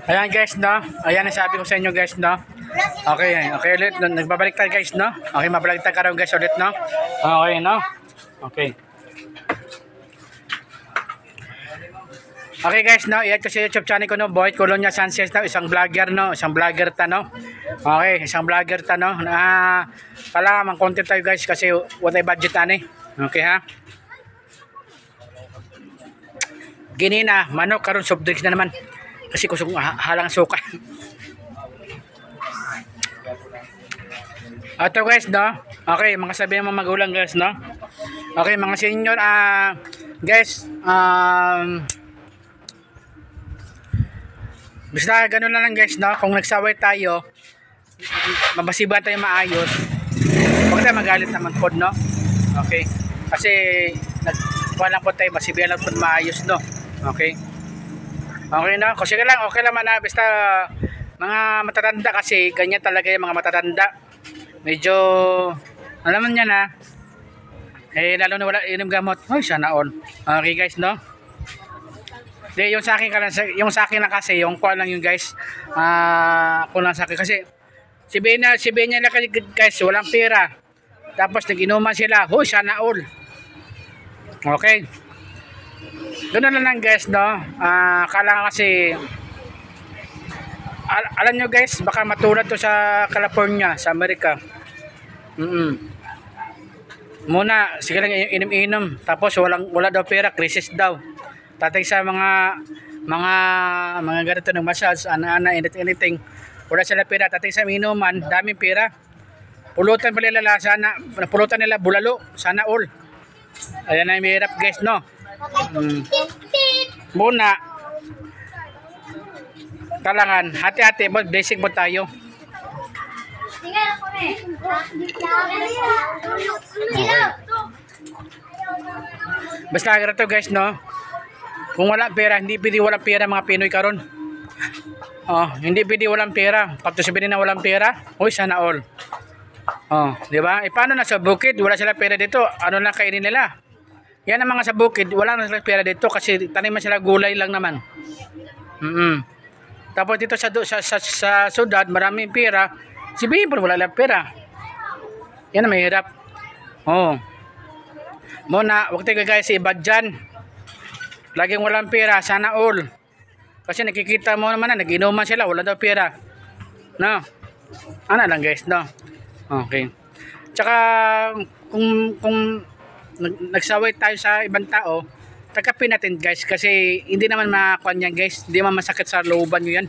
Ayan guys, no? Ayan ang sabi ko sa inyo guys, no? Okay, okay ulit. Nagbabalik tayo guys, no? Okay, mabaligtad ka rin guys ulit, no? Okay, no? Okay. Okay guys, no? I-add ko sa YouTube channel ko, no? Boyd Colonia Sanchez, no? Isang vlogger, no? Isang vlogger ta, no? Okay, isang vlogger ta, no? Kailangan mang content tayo guys kasi what ay budget na, okay ha? Ginina, manok, karon soft drinks na naman. Kasi kusong halang suka. Ito guys, no? Okay, mga sabi ng mga magulang guys, no? Okay, mga senior, guys, basta ganun na lang guys, no? Kung nagsaway tayo, mabasiba tayo maayos, huwag tayo magalit naman po, no? Okay, kasi nagkuha lang po tayo, masibihan lang po maayos, no? Okay, okay na, kasi lang, okay naman na, basta mga matatanda kasi, ganyan talaga yung mga matatanda, medyo, alam mo niya na, lalo na wala inom gamot, sana all, okay guys, no? Di, yung sa akin na kasi, yung kuha lang yung guys, kuha lang sa akin kasi, si Benya lang guys, walang pera, tapos nag-inuman sila, sana all, okay, ganoon na lang guys, no? Kailangan kasi, alam nyo guys, baka matulad to sa California, sa Amerika, muna, sige lang inom-inom, tapos wala daw pera, krisis daw. Tatay sa mga ganito ng massage, ana-ana, anything, wala sila pera, tatay sa minuman, daming pera, pulutan pala nila, pulutan nila bulalo, sana all. Ayan na yung hirap guys, no? Muna, kailangan, hati-hati, basic mo tayo. Basta ganito guys, no? Kung wala pera, hindi pwede walang pera mga Pinoy karon. Hindi pwede walang pera. Pag sabihin na walang pera, sana all. Di ba? Paano na sa bukid, wala sila pera dito. Ano lang kainin nila? Yan ang mga sa bukid, wala na sila pera dito kasi taniman sila gulay lang naman. Tapos dito sa syudad, maraming pera. Sabihin po wala lang pera. Yan ang mahirap. Muna, wag tayo guys, iba dyan. Laging walang pera, sana all. Kasi nakikita mo naman na nag-inuman sila, wala daw pera. No? Ano lang guys, no? Okay. Tsaka kung nagsaway tayo sa ibang tao, tagapin natin guys kasi hindi naman makakuha yan guys. Hindi naman masakit sa looban nyo yan.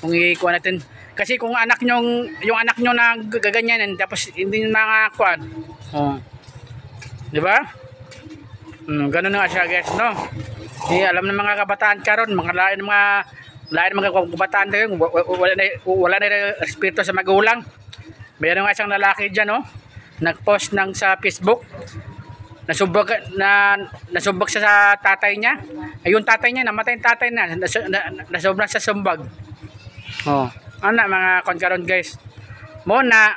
Kung ikuha natin. Kasi kung yung anak nyo na gaganyanin, tapos hindi makakuha. Di ba? Ganun nga siya guys, no? Alam ng mga kabataan karon, mga lain mga kabataan tayo, wala na respeto sa magulang. Mayroon nga isang lalaki diyan, no? Nag-post sa Facebook. Nasubok siya sa tatay niya. Yung tatay niya, namatay yung tatay na, nasobra sa sumbag. Mga konkaron guys. Muna,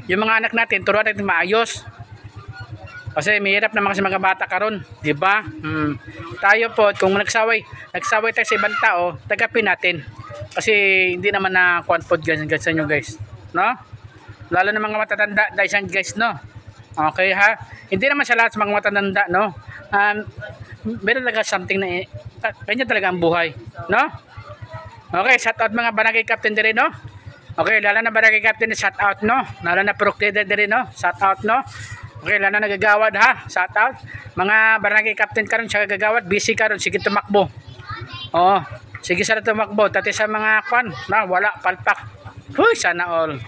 yung mga anak natin, turuan natin maayos. Kasi mahirap naman kasi mga bata karon, di ba? Tayo po, kung nagsaway tayo sa ibang tao, tagapin natin. Kasi hindi naman na quanpod guys sa inyo guys, no? Lalo na mga matatanda, dahil guys, no? Okay ha? Hindi naman sa lahat sa mga matatanda, no? Meron talaga something na ganyan talaga ang buhay, no? Okay, shout out mga barangay captain din, no? Okay, lalo na barangay captain, shout out, no? Lalo na pro leader din, no? Shout out, no? Okay, lalo na nagagawad ha, shout out. Mga barangay captain karon siya gagawad, busy karon, sige tumakbo. Sige sana tumakbo, dati sa mga kwan, na wala palpak. Sana all.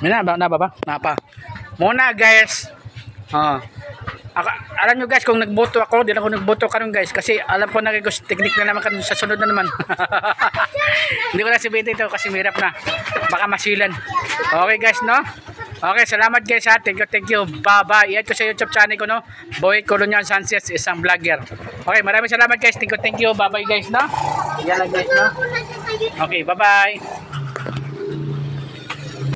Napa. Muna guys. Alam nyo guys, kung nagboto ako, di lang ako nagboto karon guys, kasi alam ko na guys, technique na naman karon sa sunod na naman. Hindi ko na sabihin ito kasi mahirap na. Baka masilan. Okay guys, no? Okay, salamat guys ha. Thank you. Bye-bye. I-add ko sa YouTube channel ko, no? Boyd Colonia Sanchez, isang vlogger. Okay, maraming salamat guys. Thank you. Bye-bye guys, no? Yan lang guys, no? Okay, bye-bye.